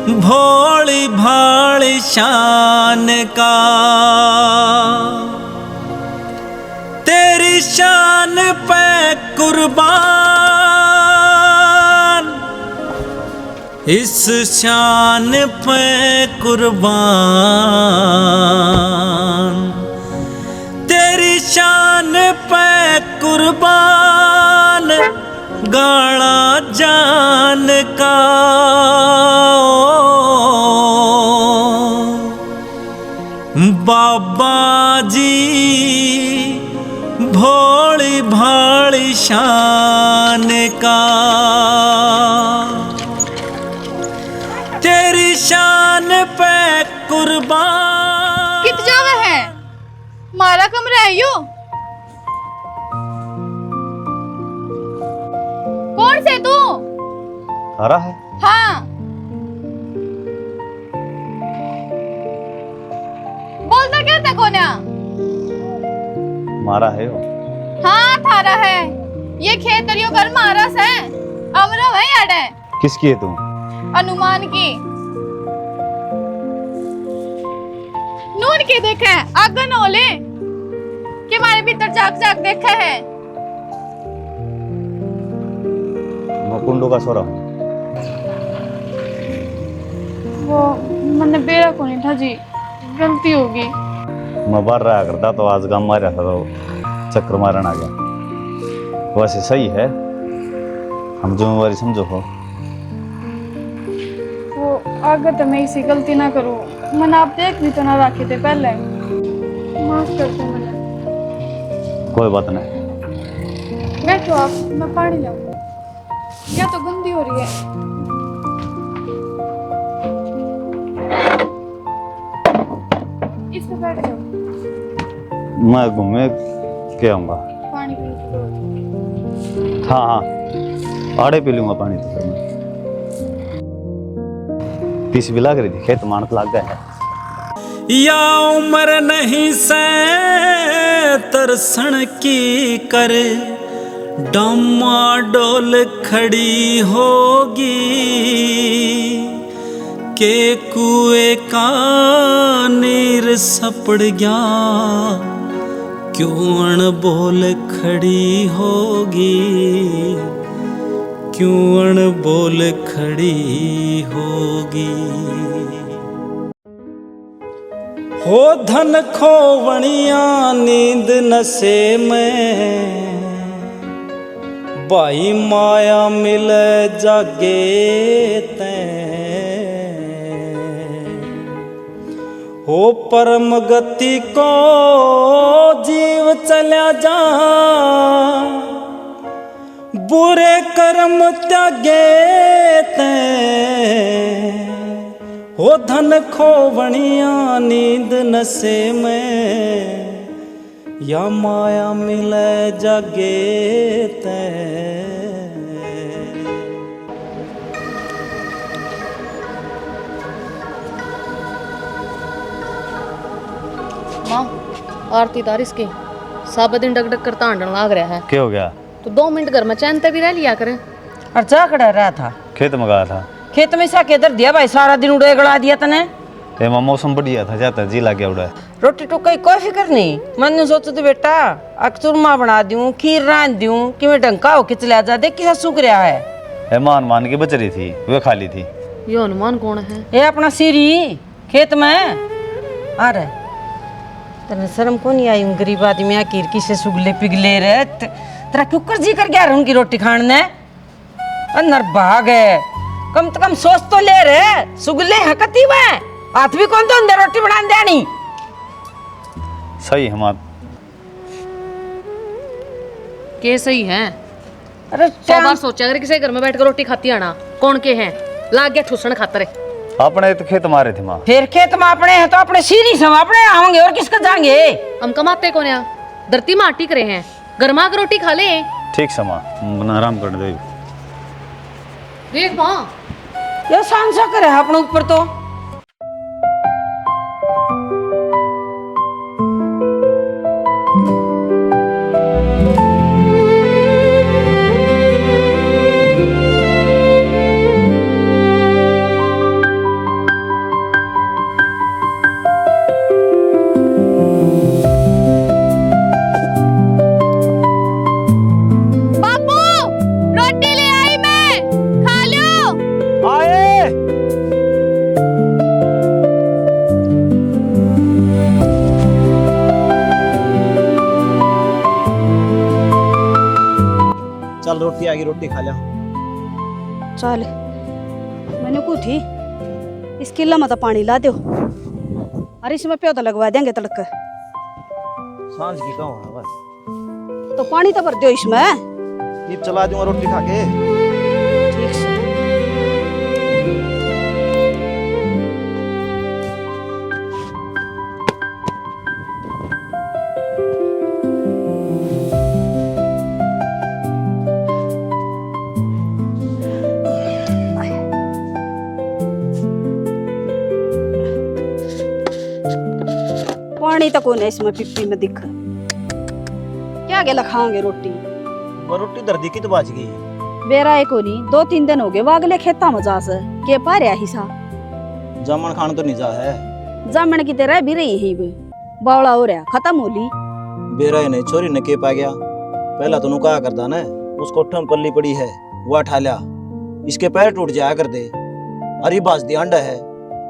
भोली भाली शान का, तेरी शान पे कुर्बान, इस शान पे कुर्बान, तेरी शान पे कुर्बान, गाड़ा जान का। बाबा जी भोली भाली शान का, तेरी शान पे कुर्बान। कित जावे है मारा कमरा है यो? कौन से तू? हरा है। हाँ बोलता क्या था कोन्या? मारा है वो। हाँ थारा है ये खेत और यो घर मारा से अमरो है याडे। किसकी है तू? अनुमान की नून के देखे आगन ओले कि मारे भीतर झाक झाक देखे है। कुंडू का सोरा। वो मैंने बेरा को नहीं था जी, गलती होगी। मैं बाहर रहा करता तो आज गांव मारा था तो चक्कर मारन आ गया। वैसे सही है, हम जिम्मेवारी समझो हो। वो आगे तो मैं इसी गलती ना करूँ। मैंने आप देख भी तो ना रखे थे पहले, माफ कर दो मुझे। कोई बात नहीं। बैठो आप, मैं पानी लाऊं। या तो गंदी हो रही है। इस पे बैठ जाओ, मैं घूमे के आऊंगा। पानी पी लो। हाँ हाँ आड़े पी लूंगा पानी तो फिर मैं। तीस भी लाग रही थी, खेत मानत लाग गया है। या उम्र नहीं से तरसण की कर, डमाडोल खड़ी होगी, के कुएं का नीर सपड़ गया, क्यों अनबोल खड़ी होगी, क्यों अनबोल खड़ी होगी। हो धन खोवणिया नींद नशे में, भाई माया मिले जागे तैं, हो परम गति को जीव चल्या जा, बुरे कर्म त्यागे तैं, हो धन खोवणिया नींद नशे में, या माया मिले जागे तैं। माँ आरती तारिस की सब दिन डग डग करता आंडन लाग रहा है। क्या हो गया? तो 2 मिनट घर में चैन भी रह लिया करे। अर्चा खड़ा रहा था, खेत में गया था। खेत में सा केदर दिया भाई, सारा दिन उड़े गड़ा दिया तने। एमा मौसम बढ़िया था, जाता जी लाग गया उड़ा। रोटी टुक्का कोई फिक्र नहीं। मैंने सोचा तो बेटा अक चूरमा बना दूं, खीर रांध दूं कि मैं ढंका होके चला जा, देख किसा सूख रहा है। एमान मान की बच रही थी, वे खाली थी। ये हनुमान कौन है? ये अपना सीरी खेत में आ रहा। तेरे शर्म को नहीं आई गरीब आदमी आखिर किसे सुगले पिघले रे। तेरा कुकर जी कर गया उनकी रोटी खाने अंदर भाग है। कम से कम सोच तो ले रे, सुगले हकती में हाथ भी कौन तो अंदर रोटी बना देनी। सही हमार के सही है? अरे 100 बार सोचा अगर किसी घर में बैठकर रोटी खाती आना कौन के हैं, लाग गया ठूसण खातर। अपने तो खेत मारे थे माँ। फिर खेत में अपने हैं तो अपने सीरी सब अपने आएंगे और किसका जाएंगे। हम कमाते कौन है? धरती में आटी करे हैं, गर्मा के रोटी खा ले। ठीक समा आराम कर दे। देख माँ ये सांसा करे अपने ऊपर तो। रोटी आगी, रोटी खा लिया। चल मैंने को थी इस किला में तो पानी ला दो और इसमें प्योदा लगवा देंगे तड़क। सांझ की कहूँ है बस। तो पानी तो भर दो इसमें। ये चला दूंगा रोटी खा के। ठीक से। पानी तो कौन है इसमें पिप्पी में दिख। क्या गेला खाओगे रोटी? वो रोटी दर्दी की तो बाज गई। बेरा को नहीं 2-3 दिन हो गए वागले खेता में जा से के पारिया हिसा। जामन खान तो निजा है। जामन की तरह भी रही है वे बावला हो रहा खत्म होली। बेरा ही नहीं छोरी ने के पा गया। पहला तो नुका करता ना उसको ठम पल्ली पड़ी है वो उठा लिया, इसके पैर टूट जाया कर दे। अरे बाज दी अंडा है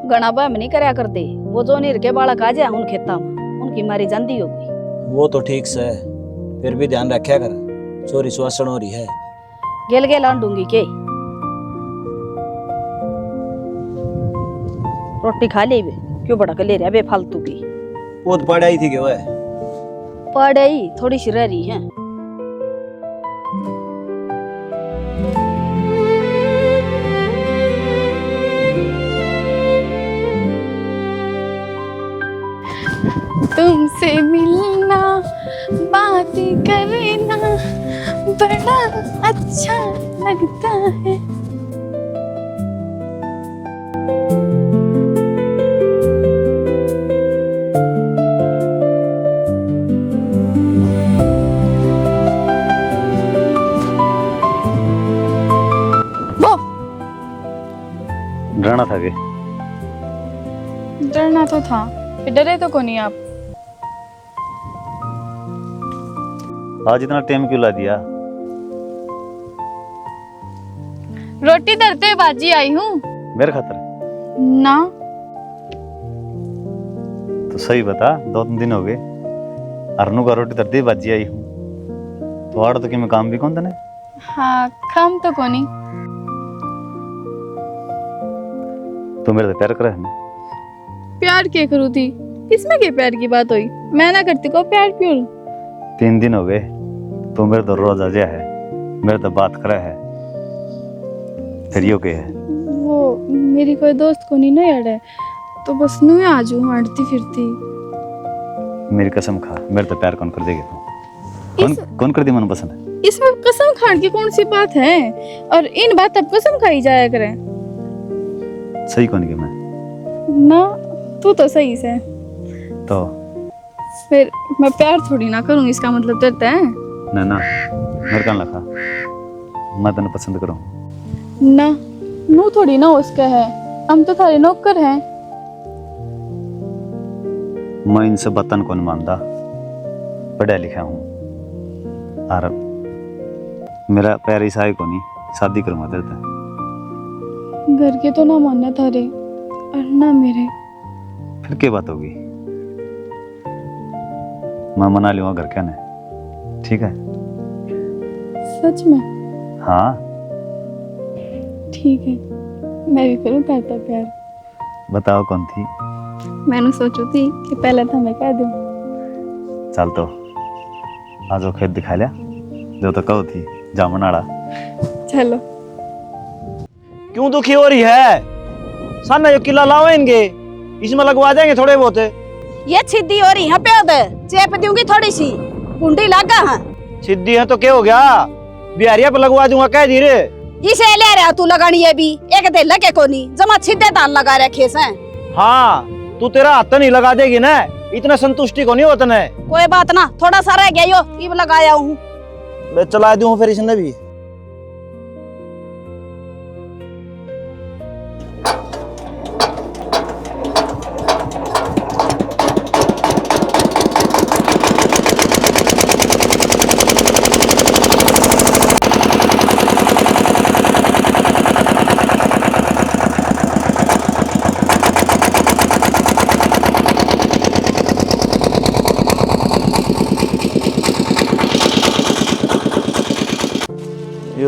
गणा बम नहीं करया कर दे। वो जो नीर के बालक आ जाए उन खेता में उनकी मारी जांदी होगी। वो तो ठीक से है, फिर भी ध्यान रखा कर, चोरी सुहासण हो रही है। गेल गेल आंडूंगी के रोटी खा ले बे क्यों बड़ा ले रहा बेफालतू की। वो तो पढ़ाई थी क्यों है? पढ़ाई थोड़ी सी रह रही है। तुमसे मिलना बातें करना बड़ा अच्छा लगता है। वो डरना था के डरना तो था, फिर डरे तो कौन नहीं आप? आज इतना टाइम क्यों ला दिया? रोटी धरते बाजी आई हूँ मेरे खातर? ना। तो सही बता, 2-3 दिन हो गए अरनू का रोटी तरती बाजी आई हूँ तो आड़ तो कि मैं काम भी कौन तने? हाँ काम तो कोनी। तू मेरे से प्यार करे है? प्यार के करू थी, इसमें के प्यार की बात हुई? मैं ना करती को प्यार प्यार। 3 दिन हो गए तो मेरे तो रोज आ जाया है, मेरे तो बात करे है, फिर यो के है? वो मेरी कोई दोस्त को नहीं ना याद है तो बस नू आ जाऊँ हांटती फिरती। मेरी कसम खा, मेरे तो प्यार कौन कर देगी तू? कौन कर दी मन पसंद है? इसमें कसम खाने की कौन सी बात है? और इन बात अब कसम खाई जाया करें। सही कौन की मैं? ना तू तो सही से। तो फिर मैं प्यार थोड़ी ना करूँ, इसका मतलब डरता है? ना मेरे कान लखा, मैं तेने पसंद करूँ ना। नू थोड़ी ना उसका है, हम तो थारे नौकर हैं। मैं इनसे बतन कौन मानता, पढ़ा लिखा हूँ और मेरा प्यार ईसाई को नहीं, शादी करूँगा तेरे से। घर के तो ना मानना थारे और ना मेरे। फिर क्या बात होगी? मैं मना लूँगा घर के ने, ठीक है? सच में? हाँ ठीक है, मैं भी करूँ करता प्यार। बताओ कौन थी? मैंने सोचू थी कि पहले तो मैं कह दूँ। चल तो आज वो खेत दिखा लिया जो तो कहो थी जामनाड़ा। चलो। क्यों दुखी हो रही है? सामने जो किला लावेंगे इसमें लगवा देंगे थोड़े बहुत। ये छिद्दी हो रही है प्योद चेप दूंगी थोड़ी सी कुंडी लागा है। सिद्धि है तो क्या हो गया? बिहारिया पे लगवा दूंगा कह धीरे। इसे ले रहा तू लगानी है भी एक दे लगे कोनी जमा छिद्दे ताल लगा रखे से। हाँ तू तेरा हाथ नहीं लगा देगी ना, इतना संतुष्टि को नहीं होता ना। कोई बात ना, थोड़ा सा रह गया यो इब लगाया हूँ। मैं चला दूं फिर इसने भी।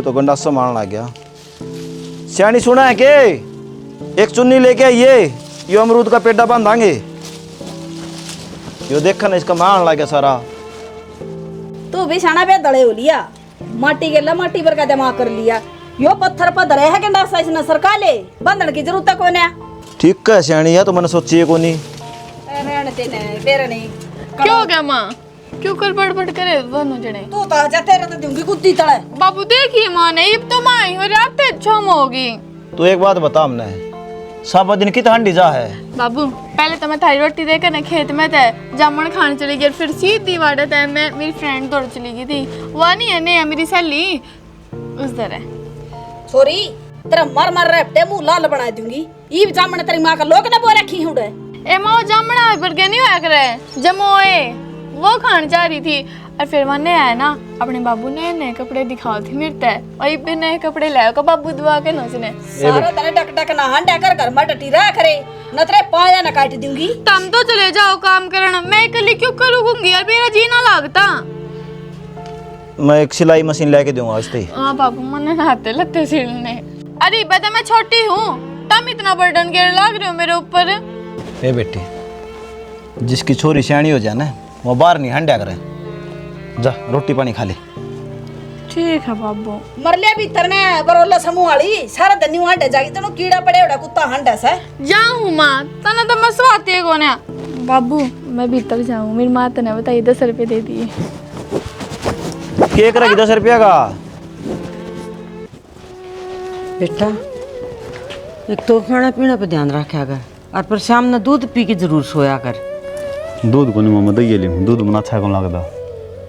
तो गंडासा मारने लग गया। सियानी सुना है के एक चुन्नी लेके आइए, यो अमरूद का पेड़ा बांधांगे। यो देखा ना इसका मारने लग गया सारा। तू भी साना पे दड़े हो लिया, माटी के माटी पर का दिमाग कर लिया। यो पत्थर पर दड़े है गंडासा इसने सरका ले, बंधन की जरूरत कौन है? ठीक है सियानी है तो मैंने सोची को नहीं। क्या हो गया माँ? क्यों कर बड़बड़ करे दोनों जने? तू तो आजा, तेरे तो दूंगी कुत्ती तड़े। बाबू देखिए माँ ने अब तो माँ ही हो रहा छम होगी। तो एक बात बता हमने, सब दिन की ठंडी जा है। बाबू पहले तो मैं थारी रोटी देकर ना खेत में थे, जामुन खाने चली गई, फिर सीधी वाड़ा था मैं मेरी फ्रेंड दौड़ चली गई थी। वह नहीं है ने मेरी सहेली उस तरह। छोरी तेरा मर मर रहे मुंह लाल बना दूंगी। ई जामन तेरी माँ का लोग ने बो रखी हुड़े। ए माँ जामना पर क्या नहीं होया करे, जमोए वो खाने जा रही थी और फिर वहाँ है ना अपने बाबू ने नए कपड़े दिखाओ थी मेरे तय, वही पे नए कपड़े लाया का बाबू दुआ के नोचने। सारा तने डक डक ना हंडा कर घर में टटी रहा करे, न तेरे पाया ना काट दूंगी। तुम तो चले जाओ काम करना, मैं अकेली क्यों करूँगी यार, मेरा जी ना लगता। मैं एक सिलाई मशीन लेके दूंगा आज ते। हाँ बाबू मने नहाते लगते सिलने। अरे बता मैं छोटी हूँ, तुम इतना बर्डन के लाग रहे हो मेरे ऊपर। ए बेटी, जिसकी छोरी सियाणी हो जाए ना वो बाहर नहीं हंड्या करे, जा रोटी पानी खा ले। ठीक है बाबू। मरले भीतर ने बरोला समूह वाली सारा धनी हंडे जागी तनु कीड़ा पड़े उड़ा कुत्ता हंडा से। जाऊँ माँ तना तो मैं स्वाती कौन है। बाबू मैं भीतर जाऊँ, मेरी माँ तो ने बताइए 10 रुपये दे दिए। केक रखी 10 रुपया का। बेटा एक तो खाना पीना पे ध्यान रखा कर, और पर शाम में दूध पी के जरूर सोया कर। दूध को नहीं मम्मा दही ले, दूध बना अच्छा कौन लगता।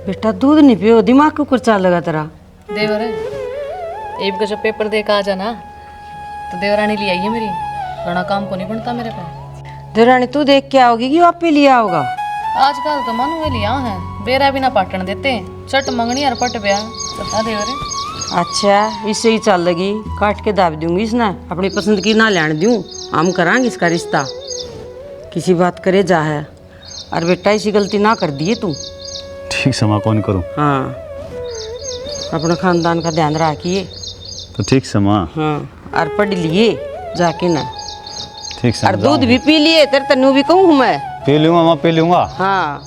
बेटा दूध नहीं पियो, दिमाग के ऊपर चाल लगा तेरा। देवर एक जब पेपर दे के आ जाना तो देवरानी ले आई है मेरी, घना काम को नहीं बनता मेरे पे। देवरानी तू देख के आओगी कि आप पे लिया होगा? आजकल तो मनु लिया है, बेरा भी ना पाटन देते, चट मंगनी और पट ब्याह बता देवर। अच्छा इससे ही चल लगी, काट के दाब दूंगी इसने, अपनी पसंद की ना लेने दूं, हम करांगे इसका रिश्ता। किसी बात करे जा है, और बेटा ऐसी गलती ना कर दिए तू। ठीक समा कौन करूँ। हाँ अपना खानदान का ध्यान रखिए। तो ठीक समा। हाँ और पढ़ लिए जाके ना, ठीक समा। और दूध भी पी लिए, तेरे तन्नू भी कहूँ मैं। पी लूँगा माँ, पी लूँगा। हाँ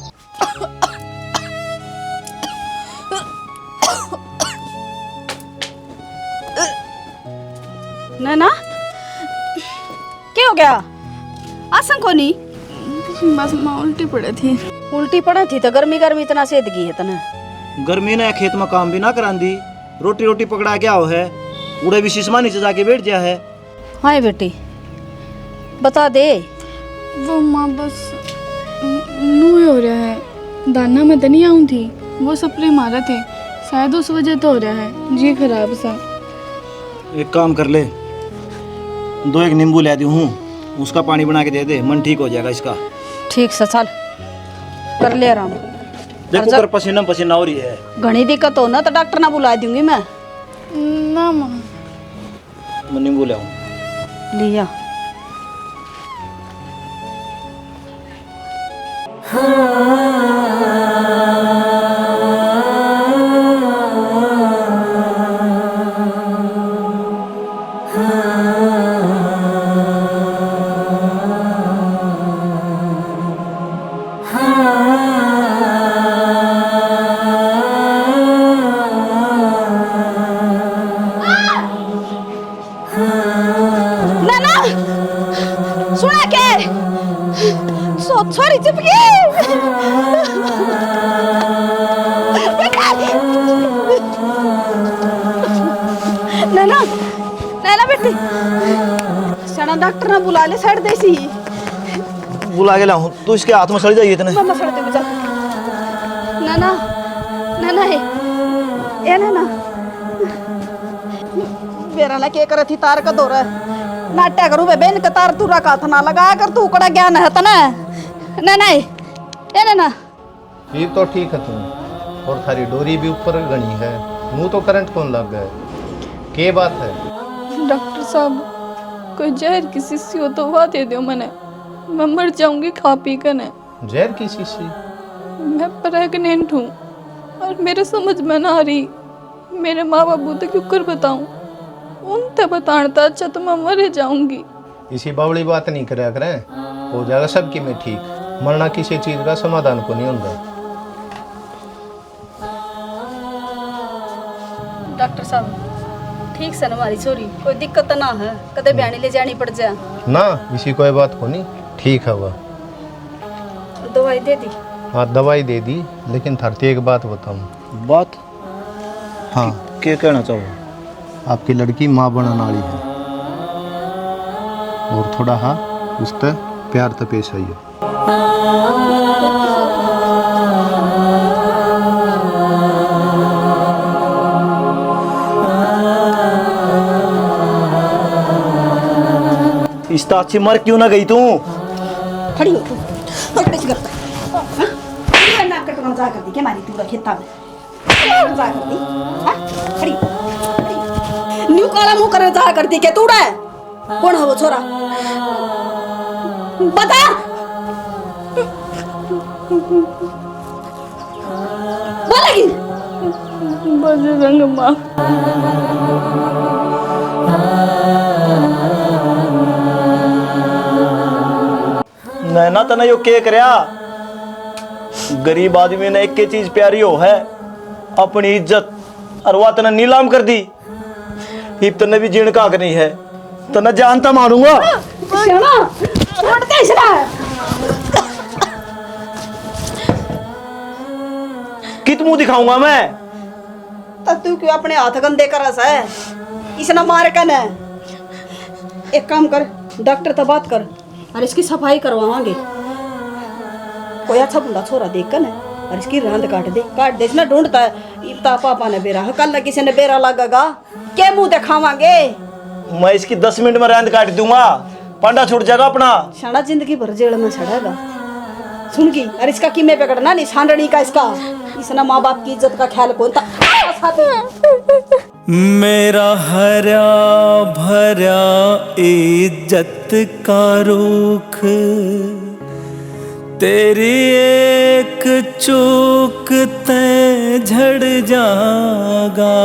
ना क्या हो गया? आसन को नहीं बस माँ उल्टी पड़ी थी। उल्टी पड़ा थी तो गर्मी गर्मी इतना सेद गई है तने। गर्मी ने खेत में काम भी ना करांदी, रोटी रोटी पकड़ा क्या हो है, उड़े भी शीशमा नीचे जाके बैठ गया है। हाँ बेटी बता दे। वो माँ बस नू हो रहा है, दाना में नहीं आऊँ थी, वो स्प्रे मारा थे, शायद उस वजह तो हो रहा है जी खराब सा। एक काम कर ले, 2 एक नींबू ले दी हूँ, उसका पानी बना के दे दे, मन ठीक हो जाएगा इसका। ठीक से चल कर ले आराम। देखो कर पसीना पसीना हो रही है। घनी दिक्कत हो ना तो डॉक्टर ना बुला दूंगी मैं। ना माँ मैं नींबू ले आऊँ। लिया सुना के छोरी चुप नैना नैना बेटी सना डॉक्टर ने बुला ले साइड देसी बुला के लाऊं तो इसके हाथ में सड़ जाइए इतने। मम्मा सड़ दे बजा नैना नैना है ए नैना बेरा ला के करती तार का दौरा नाट्या करूँ बेन का तार तू रखा था ना लगा कर तू कड़ा ज्ञान है तना नैना ए नैना फिर तो ठीक है तुम, और थारी डोरी भी ऊपर गणी है, मुंह तो करंट कौन लग गए, के बात है? डॉक्टर साहब कोई जहर की शीशी हो तो वह दे दो मने, मैं मर जाऊंगी खा पी कर। जहर की शीशी? मैं प्रेग्नेंट हूँ और मेरे समझ में ना आ रही मेरे माँ बाबू तो क्यों कर बताऊं, उन तक बताना अच्छा तो मैं मर जाऊंगी। इसी बावली बात नहीं करा करें, हो जाएगा सबकी में ठीक। मरना किसी चीज का समाधान को नहीं होता। डॉक्टर साहब ठीक से हमारी छोरी कोई दिक्कत तो ना है, कदे बयानी ले जानी पड़ जाए ना, इसी कोई बात को नहीं, ठीक है वह। दवाई दे दी? हाँ दवाई दे दी, लेकिन थारती एक बात बताऊँ। बात? हाँ क्या कहना चाहो? आपकी लड़की माँ बनने वाली है, और थोड़ा हाँ उस पर प्यार तो पेश आई है। इस ताक से मर क्यों ना गई तू? खड़ी हो तू, पकड़े से करता है ये नाक कटवा जा कर दी के मारी तू खेता में जा कर दी। हां खड़ी खड़ी न्यू काला मुंह कर जा कर दी के तूड़ा है। कौन है वो छोरा बता? बोलेगी बजरंग माँ। नैना तना यो के करया? गरीब आदमी ने एक के चीज प्यारी हो है, अपनी इज्जत, और वह तना नीलाम कर दी। हिप तने भी जीण का नहीं है, तना जानता मारूंगा। शर्मा छोड़ते इसरा कित मुंह दिखाऊंगा मैं? तब तू क्यों अपने हाथ गंदे करस है? इसना मार कन है। एक काम कर, डॉक्टर से बात कर और इसकी सफाई करवावांगे। कोई अच्छा बुंदा छोरा देख कर और इसकी रांद काट दे इसने ढूंढता है। इतना पापा ने बेरा है, कल किसी ने बेरा लगेगा क्या मुंह दिखावांगे? मैं इसकी 10 मिनट में रैंद काट दूंगा, पांडा छूट जाएगा अपना। शाना जिंदगी भर जेल में छड़ेगा। सुन की, और इसका किमे पकड़ना नहीं, सांडनी का इसका। इसने माँ बाप की इज्जत का ख्याल कौन था? मेरा हरा भरा इज्जत का रुख, तेरी एक चूक ते झड़ जागा,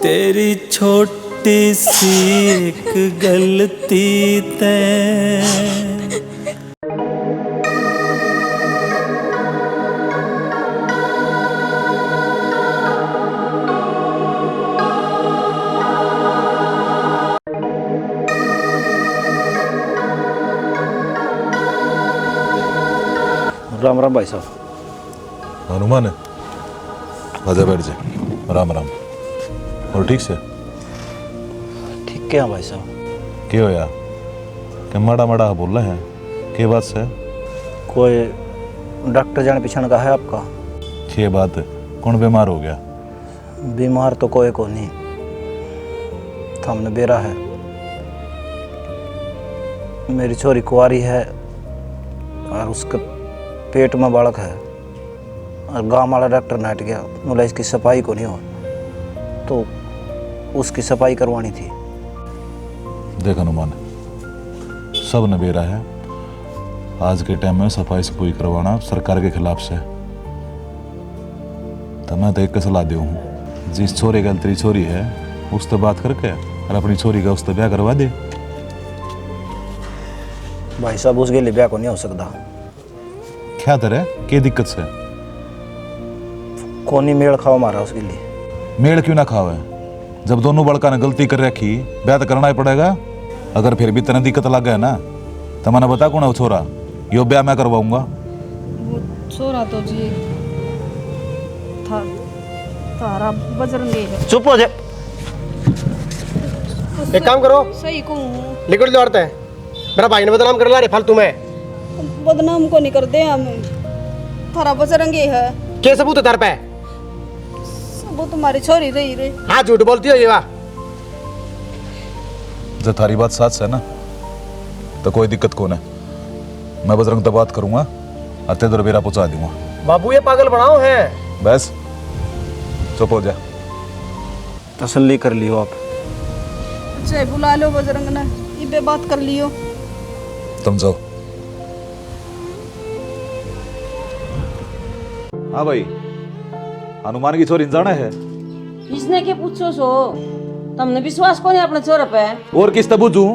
तेरी छोटी सी एक गलती ते। राम राम भाई साहब। हनुमान है, आजा बैठ जा। राम राम। और ठीक से? ठीक क्या भाई साहब? क्या हो यार, क्या माड़ा माड़ा बोल रहे हैं, क्या बात से? कोई डॉक्टर जाने पिछड़ का है आपका? क्या बात है, कौन बीमार हो गया? बीमार तो कोई को नहीं, हमने बेरा है। मेरी छोरी कुंवारी है और उसका पेट में बालक है, और गांव वाला डॉक्टर ने हट गया, बोला इसकी सफाई को नहीं हो, तो उसकी सफाई करवानी थी। देख हनुमान, सब नबेरा है, आज के टाइम में सफाई सफाई करवाना सरकार के खिलाफ से। तो मैं तो एक सलाह दे हूँ, जिस छोरे का तेरी छोरी है उससे बात करके और अपनी छोरी का उससे ब्याह करवा दे। भाई साहब उसके लिए ब्याह को नहीं हो सकता। क्या तरह क्या दिक्कत से? कौन ही मेल खाओ मारा उसके लिए। मेल क्यों ना खावे, जब दोनों बड़का ने गलती कर रखी, ब्याह तो करना ही पड़ेगा। अगर फिर भी तेने दिक्कत लग गया ना, तो मैंने बता कौन है वो छोरा, यो ब्याह मैं करवाऊंगा। छोरा तो जी था तारा बजरंगी है। चुप हो जा। एक काम करो, सही कहूँ निकल जो औरत है, मेरा भाई ने बदनाम कर ला रे फालतू में। बदनाम को नहीं कर दे हम, थारा बजरंगी है। क्या सबूत है तार पे? वो तुम्हारी छोरी रही रे। हाँ झूठ बोलती हो ये वाह। जब थारी बात साथ से ना, तो कोई दिक्कत कौन है, मैं बजरंग तो बात करूंगा, अत्ते दर बेरा पहुंचा दूंगा। बाबू ये पागल बनाओ है। बस चुप हो जा। तसल्ली कर लियो आप। चाहे बुला लो बजरंग ने, इबे बात कर लियो। तुम जाओ। हाँ भाई, हनुमान की छोरी जाना है इसने के पूछो सो तुमने विश्वास को नहीं अपने छोरे पे और किस तब बुझू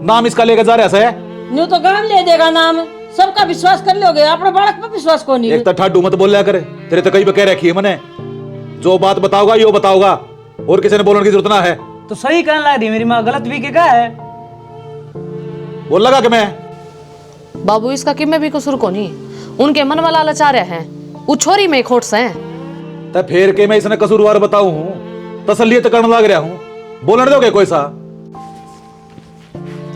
नाम इसका लेकर जा रहा है न्यू तो गांव ले देगा नाम सबका विश्वास कर लोगे अपने बालक पे विश्वास को नहीं एक तो ठाडू मत बोल लिया करे तेरे तो कहीं पे कह रखी है मैंने जो बात बताओगा यो बताओगा और किसी ने बोलने की जरूरत ना है तो सही कहने लग रही मेरी माँ गलत भी क्या है बोल लगा कि मैं बाबू इसका कि मैं भी कसूर को नहीं उनके मन वाला लाचार है वो छोरी में खोट से तो फिर के मैं इसने कसूरवार बताऊं हूं तसल्लियत करने लग रहा हूं बोलने दोगे कोई सा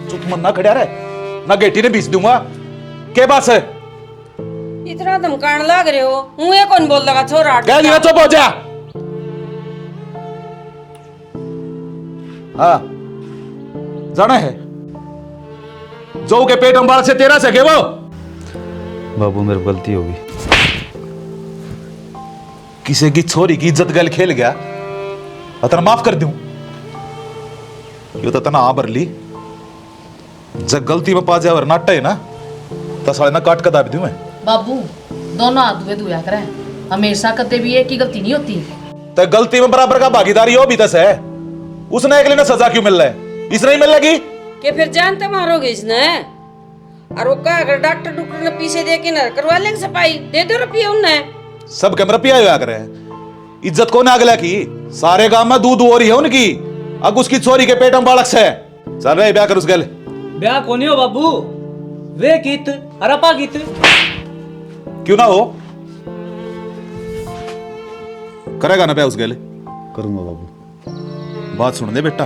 चुप मन ना खड़ा रहे ना गेटी ने बीच दूंगा के बात है इतना तुम कान लग रहे हो मुंह कौन बोल लगा छोरा कह दिया चुप हो जा हाँ जाना है जो के पेट अंबार से तेरा सके वो बाबू मेरी गलती होगी किसी की छोरी की इज्जत गल खेल गया अतना माफ कर दूं यो तो तना आबर ली जब गलती में पा जाए नाटा है ना तो साले ना काट कर दाब दूं मैं बाबू दोनों हाथ दुए दुआ करें हमेशा कदे भी एक ही गलती नहीं होती तो गलती में बराबर का भागीदारी हो भी तस है उसने अगले ने सजा क्यों मिल रहा है इसने ही मिल लगी के फिर जान तो मारोगे इसने और वो का अगर डॉक्टर ने पीछे दे के ना करवा लेंगे सफाई दे दो रुपये उन्ने सब कैमरा पिया हुआ करे इज्जत कौन अगला की सारे गांव में दूध हो रही है उनकी अब उसकी छोरी के पेट में बालक से चल रहे ब्याह कर उस गल ब्याह को नहीं हो बाबू वे गीत अरपा गीत क्यों ना हो करेगा ना ब्याह उस गल करूंगा बाबू बात सुन दे बेटा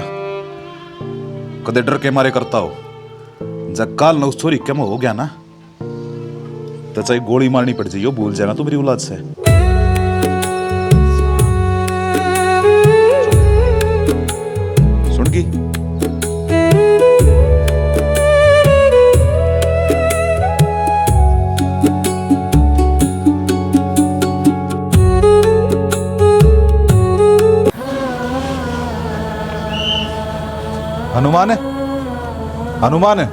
कदे डर के मारे करता हो जब काल ना उस छोरी कम हो गया ना तो चाहे गोली मारनी पड़ जाइयो भूल जाना तो मेरी औलाद से सुन की हनुमान है हनुमान है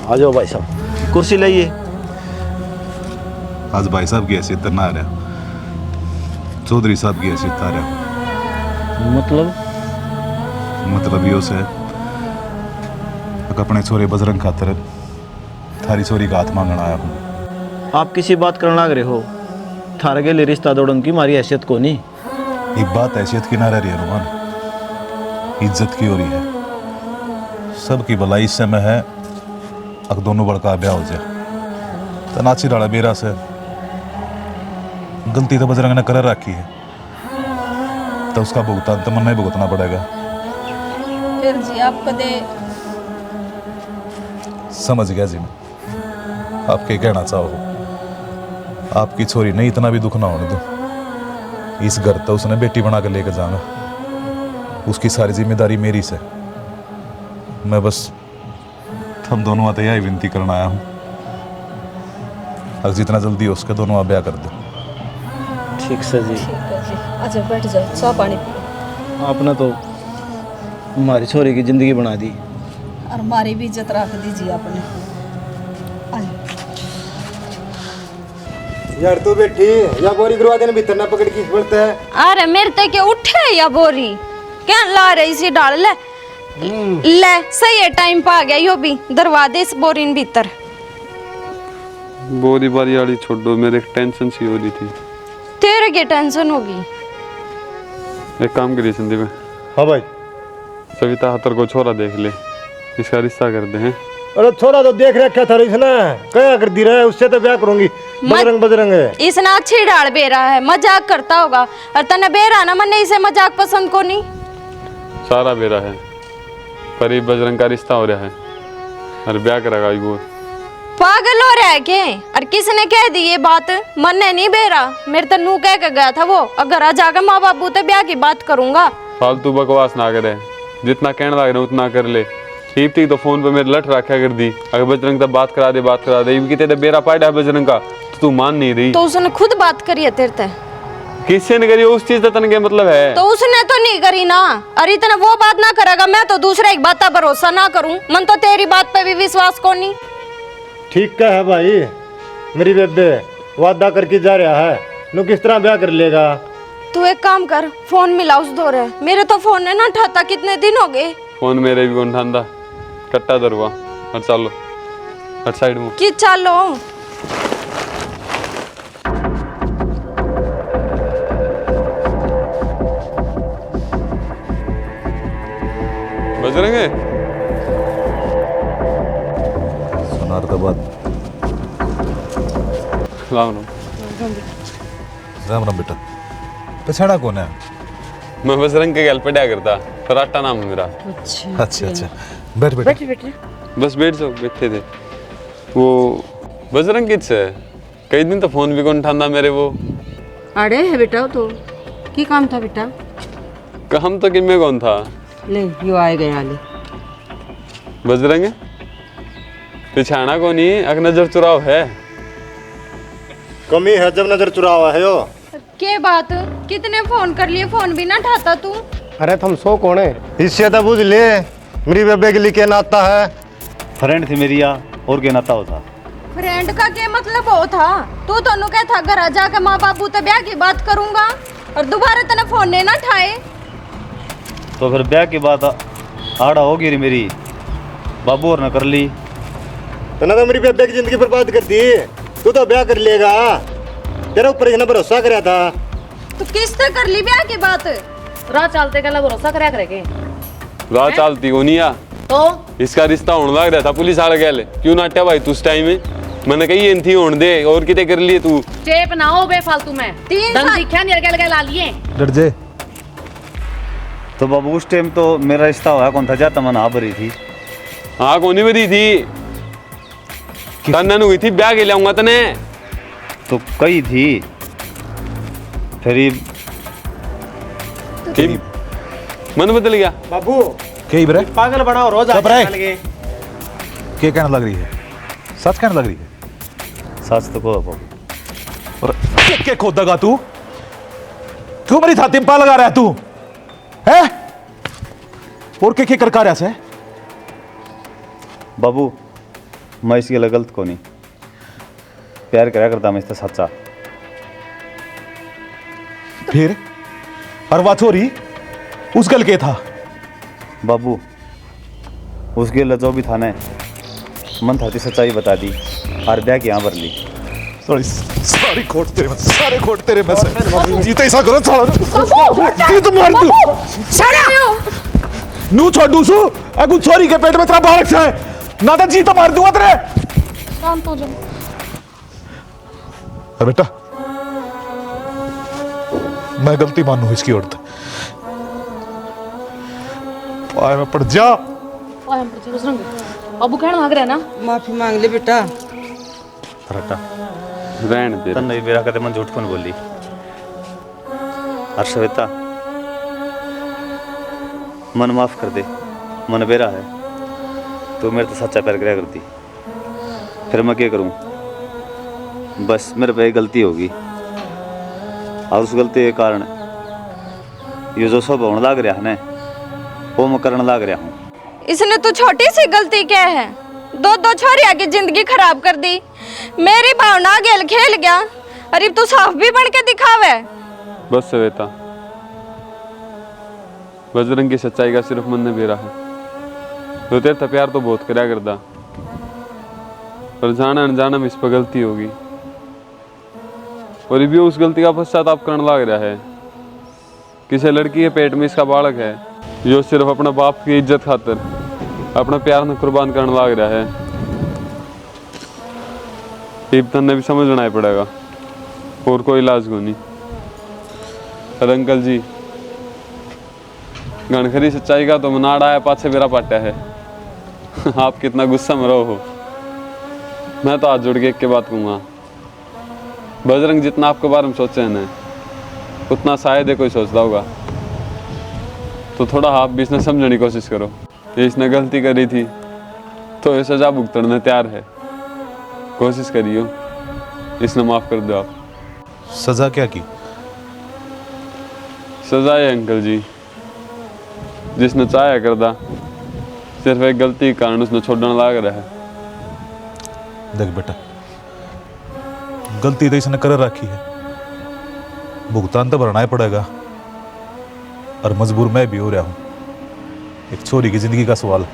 आ जाओ भाई साहब कुर्सी लाइए आज भाई साहब की हैसियत ना आ रहा चौधरी साहब की हैसियत आ रहा मतलब यो से अपने छोरे बजरंग खातर थारी छोरी का हाथ मांगना आया हूँ आप किसी बात करने लग रहे हो थारे के लिए रिश्ता दौड़न की मारी हैसियत को नहीं एक बात हैसियत की ना रह रही हनुमान इज्जत की हो रही है सबकी भलाई इस समय है अगर दोनों बड़का ब्याह हो जाए तनाची डाला बेरा से गलती तो बजरंग ने कर रखी है तो उसका भुगतान तो मन में भुगतना पड़ेगा फिर जी आप कदे समझ गया जी मैं आपके कहना चाहो आपकी छोरी नहीं इतना भी दुख ना होने दो इस घर तो उसने बेटी बना के लेकर जाना उसकी सारी जिम्मेदारी मेरी से मैं बस हम दोनों आते यही विनती करना आया हूँ अगर जितना जल्दी हो उसके दोनों आप ब्याह कर दो ठीक से जी अच्छा बैठ जाओ चाय पानी पियो आपने तो हमारी छोरी की जिंदगी बना दी और हमारी भी इज्जत रख दीजिए आपने यार तू बैठी या बोरी गिरवा देने भीतर ना पकड़ की बोलता है अरे मेरे ते के उठे या बोरी क्या ला रही सी डाल ले ले सही है टाइम पा गया यो भी दरवा दे इस बोरी न भीतर बोरी बारी वाली छोड़ो मेरे टेंशन सी हो रही थी तेरे की टेंशन होगी एक काम करिए संदीप हाँ भाई सविता हतर को छोरा देख ले इसका रिश्ता कर दे हैं अरे छोरा तो देख रखा था इसने क्या कर दी रहा है उससे तो ब्याह करूंगी बजरंग बजरंग है इसने अच्छी डाल बेरा है मजाक करता होगा और तने बेरा ना मन्ने इसे मजाक पसंद को नहीं सारा बेरा है करीब बजरंग का रिश्ता हो रहा है और ब्याह करेगा वो पागल हो रहा है के और किसने कह दी ये बात मन्ने नहीं बेरा मेरे तो नू कह के गया था वो अगर आ जाकर माँ बापू तो ब्याह की बात करूंगा फालतू बकवास ना करे जितना कहने लग रहे उतना कर ले ठीक थी तो फोन पे मेरे लठ रखा कर दी अगर बजरंग तक बात करा दे इनकी तेरे बेरा पायडा है बजरंग का तो तू मान नहीं रही तो उसने खुद बात करी है तेरे ते किससे ने करी उस चीज का तन के मतलब है तो उसने तो नहीं करी ना अरे इतना वो बात ना करेगा मैं तो दूसरा एक बात पर भरोसा ना करूं मन तो तेरी बात पे भी विश्वास को नहीं ठीक का है भाई मेरी बेबे वादा करके जा रहा है नु किस तरह ब्याह कर लेगा? तू एक काम कर, फोन मिला उस दो रे। मेरे तो फोन है ना उठाता, कितने दिन हो गए। फोन मेरे भी कौन ठांदा कट्टा दरवा और चलो हर साइड में कि चलो बजरंगे सुनार तो बात। राम राम। राम राम बेटा। पछाड़ा कौन है? मैं बजरंग के गल पढ़ा करता, फराटा नाम है मेरा। अच्छा अच्छा, बैठ बेटा। बस बैठ जाओ, बैठे थे। वो बजरंग किस है? कई दिन तो फोन भी कौन उठाना मेरे वो। अरे है बेटा, तो की काम था बेटा? काम तो किम में कौन था? ले यो आए गए ले। बजरंग पिछाना को नहीं, अग नजर चुराव है। कमी है जब नजर चुरावा है यो। के बात, कितने फोन कर लिए, फोन भी ना उठाता तू। अरे तुम सो कौन है? इससे तो बुझ ले, मेरी बेबे के लिए क्या नाता है? फ्रेंड थी मेरी या और क्या नाता होता? फ्रेंड का क्या मतलब वो था? तू तो कह था घर आ जाके माँ बाबू तो ब्याह की बात करूंगा और दोबारा तेने फोन नहीं ना उठाए। तो फिर ब्याह की बात आड़ा होगी रे मेरी, बाबू और न कर ली तो ना तो मेरी बेबे की जिंदगी बर्बाद कर दी। तू तो ब्याह कर लेगा, तेरा ऊपर इतना भरोसा कराया था। तो किससे कर ली ब्याह की बात? राह चलते गला भरोसा करया करेगे। राह चलती को नहीं आ तो इसका रिश्ता होने लग रहा था, पुलिस आ गया क्यों ना हटा भाई तू उस टाइम में? मैंने कही ये थी होने दे, और कितने कर लिए तू? चेप ना हो बेफालतू में। 3 दम साल दिखा नहीं लगा ला लिए। डर जे। तो बाबू उस टाइम तो मेरा रिश्ता हुआ कौन था? जा तमन्ना भरी थी। हाँ कौन भरी थी? तन्ना हुई थी, ब्याह के लाऊंगा तने। तो कई थी फिर मन बदल गया। बाबू क्या इबरे? पागल बनाओ रोज चुप रहे। लगे। क्या कहने लग रही है? सच कहने लग रही है? सच तो को बाबू। और क्या खोदेगा तू? क्यों मेरी छाती में पा लगा रहा है तू? है? और क्या कर रहा है? बाबू मैं इसके लिए गलत को नहीं, प्यार करा करता मैं इससे सच्चा। फिर और वह छोरी उस गल के था? बाबू उसके लिए जो भी था ना, मन था सच्चाई बता दी और ब्याह की यहाँ भर ली। सारी खोट तेरे में, सारे खोट तेरे में से। जीते ऐसा करो साला जी तो मार दू नू छोड़ू सु अगु छोरी के पेट में तेरा बालक है ना, तो जी तो मार दूंगा तेरे। शांत हो जाओ। अरे बेटा मैं गलती मानू इसकी औरत, पाए में पड़ जा। पाए में पड़ जा बजरंग। बाबू कहना लग रहा है ना, माफी मांग ले बेटा। रटा रहने दे। तन नहीं बेरा कदे मन झूठ कौन बोली। और श्वेता मन माफ कर दे, मन बेरा है, तो मेरे तो सच्चा प्यार कराया करती। फिर मैं क्या करूं? बस मेरे पे गलती होगी और उस गलती के कारण ये जो सब होने लग रहा है ना, वो मैं करने लग रहा हूँ। इसने तो छोटी सी गलती क्या है, दो छोरिया की जिंदगी खराब कर दी। मेरी भावना गेल खेल गया, अरे तू साफ भी बन के दिखावे। बस श्वेता, बजरंग की सच्चाई का सिर्फ मन ने बेरा है। तो तेरे प्यार तो बहुत करया करता, पर जाना अनजाना में इस पर गलती होगी और भी उस गलती का पश्चाताप करने लग रहा है। किसी लड़की के पेट में इसका बालक है जो सिर्फ अपने बाप की इज्जत खातिर अपना प्यार न कुर्बान करने लग रहा है। इब्तन ने भी समझना ही पड़ेगा और कोई इलाज को नहीं। अरे अंकल जी, गणखरी सच्चाई का तो मनाड़ा है, पाछे मेरा पाटा है। आप कितना गुस्सा में रहो हो, मैं तो हाथ जोड़ के एक के बात कहूँगा, बजरंग जितना आपके बारे में सोचे हैं ना, उतना शायद है कोई सोचता होगा। तो थोड़ा आप भी इसने समझने की कोशिश करो। ये इसने गलती करी थी तो ये सजा भुगतने तैयार है। कोशिश करियो, इसने माफ कर दो आप। सजा क्या की? सजा है अंकल जी, जिसने चाहा करदा सिर्फ एक गलती के कारण उसने छोड़ने लग रहा है। देख बेटा, गलती तो इसने कर रखी है, भुगतान तो भरना ही पड़ेगा, और मजबूर मैं भी हो रहा हूँ। एक छोरी की जिंदगी का सवाल,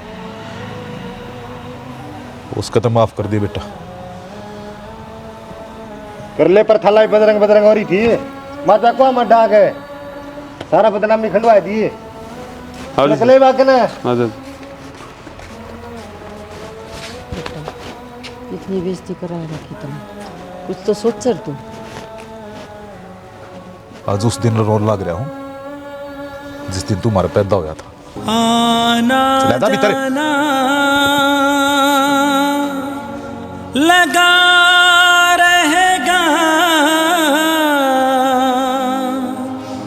उसका तो माफ कर दे बेटा। कर ले पर थलाई बदरंग बदरंग हो रही थी, माता को मत डाक है, सारा बदनामी खंडवा दिए। हाँ जी निकले बाकी ना। हाँ जी इतनी बेइज्जती करा रखी तुम, कुछ तो सोच सर तू। आज उस दिन रोन लग रहा हूँ जिस दिन तुम्हारा पैदा होया था। चला जा भीतर। लगा रहेगा,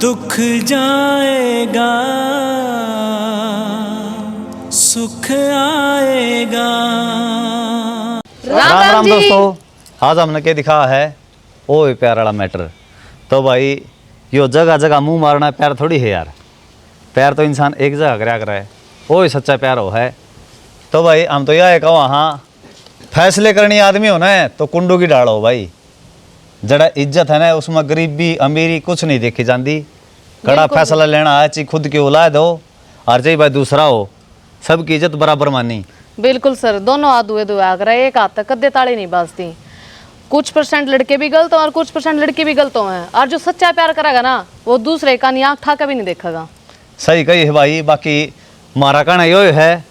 दुख जाएगा, सुख आएगा। राम राम दोस्तों, आज हमने क्या दिखा है ओ प्यार वाला मैटर। तो भाई यो जगह जगह मुंह मारना प्यार थोड़ी है यार, प्यार तो इंसान एक जगह करा है, वो ही सच्चा प्यार हो है। तो भाई हम तो यह कहो, हाँ फैसले करनी आदमी हो ना तो कुंडू की डाल हो भाई। जड़ा इज्जत है ना उसमें गरीबी अमीरी कुछ नहीं देखी जाती। कड़ा फैसला लेना है, ची खुद की औलाद हो और चाहे भाई दूसरा हो, सबकी इज्जत बराबर मानी। बिल्कुल सर, दोनों हाथ दुए दुए आकर एक हाथ तक कद्दे ताली नहीं बाजती। कुछ % लड़के भी गलत हो और कुछ % लड़की भी गलत हो हैं, और जो सच्चा प्यार करेगा ना वो दूसरे का नी आँख ठाका भी नहीं देखेगा। सही कही है भाई। बाकी मारा कहना यो है,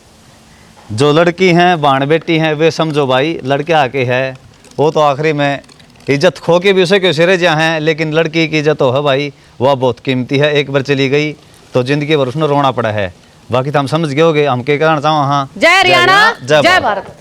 जो लड़की हैं बाण बेटी हैं वे समझो भाई लड़के आके है, वो तो आखिरी में इज्जत खो के भी उसे क्यों सिरे जा हैं, लेकिन लड़की की इज्जत तो है भाई, वह बहुत कीमती है। एक बार चली गई तो जिंदगी भर उसने रोना पड़ा है। बाकी तो हम समझ गए होगे हम क्या कहना चाहो। हाँ, जय हरियाणा, जय भारत।